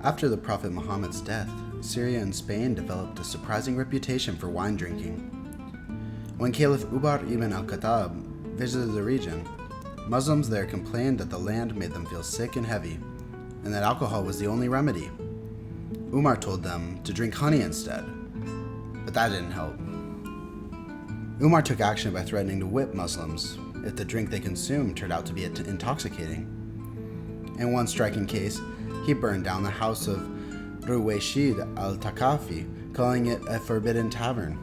After the Prophet Muhammad's death, Syria and Spain developed a surprising reputation for wine drinking. When Caliph ʿUmar ibn al-Khaṭṭāb visited the region, Muslims there complained that the land made them feel sick and heavy, and that alcohol was the only remedy. ʿUmar told them to drink honey instead, but that didn't help. ʿUmar took action by threatening to whip Muslims if the drink they consumed turned out to be intoxicating. In one striking case, he burned down the house of Ruwayshiq al-Thaqafi, calling it a forbidden tavern.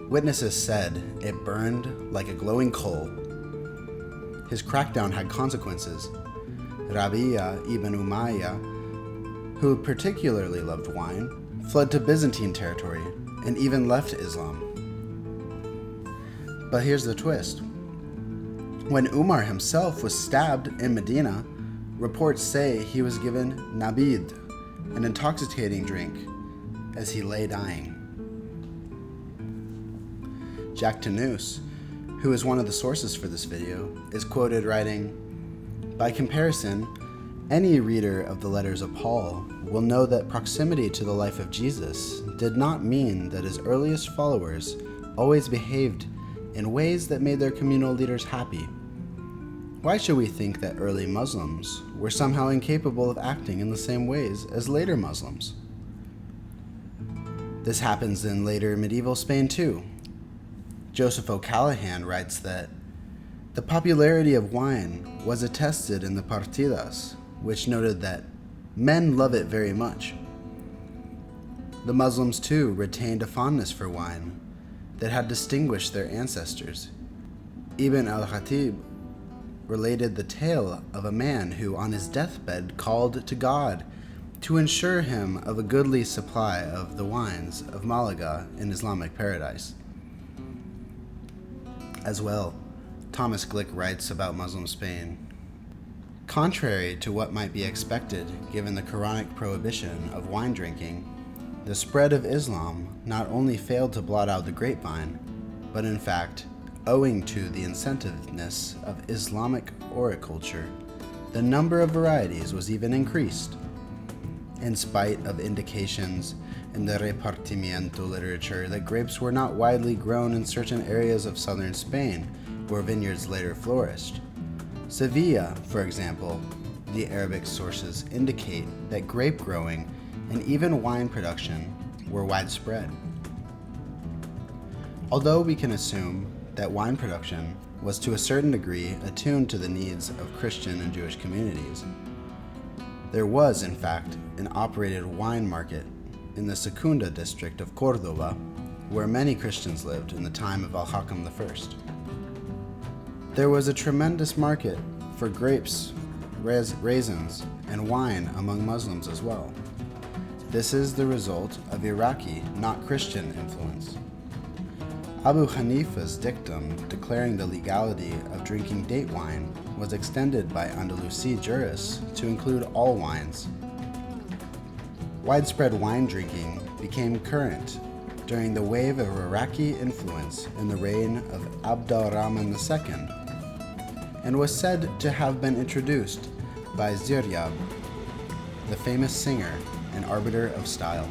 Witnesses said it burned like a glowing coal. His crackdown had consequences. Rabi'a ibn Umayyah, who particularly loved wine, fled to Byzantine territory and even left Islam. But here's the twist. When ʿUmar himself was stabbed in Medina, reports say he was given nabīdh, an intoxicating drink, as he lay dying. Jack Tannous, who is one of the sources for this video, is quoted writing, "By comparison, any reader of the letters of Paul will know that proximity to the life of Jesus did not mean that his earliest followers always behaved in ways that made their communal leaders happy. Why should we think that early Muslims were somehow incapable of acting in the same ways as later Muslims?" This happens in later medieval Spain too. Joseph O'Callaghan writes that the popularity of wine was attested in the partidas, which noted that men love it very much. The Muslims too retained a fondness for wine that had distinguished their ancestors. Ibn al-Khatīb related the tale of a man who on his deathbed called to God to ensure him of a goodly supply of the wines of Malaga in Islamic paradise. As well, Thomas Glick writes about Muslim Spain. Contrary to what might be expected given the Quranic prohibition of wine drinking, the spread of Islam not only failed to blot out the grapevine, but in fact, owing to the incentiveness of Islamic horticulture, the number of varieties was even increased. In spite of indications in the repartimiento literature that grapes were not widely grown in certain areas of southern Spain, where vineyards later flourished. Sevilla, for example, the Arabic sources indicate that grape growing and even wine production were widespread. Although we can assume that wine production was to a certain degree attuned to the needs of Christian and Jewish communities, there was, in fact, an operated wine market in the Secunda district of Córdoba, where many Christians lived in the time of al-Hakam I. There was a tremendous market for grapes, raisins, and wine among Muslims as well. This is the result of Iraqi, not Christian, influence. Abu Hanifa's dictum declaring the legality of drinking date wine was extended by Andalusi jurists to include all wines. Widespread wine drinking became current during the wave of Iraqi influence in the reign of Abd al-Rahman II, and was said to have been introduced by Ziryab, the famous singer and arbiter of style.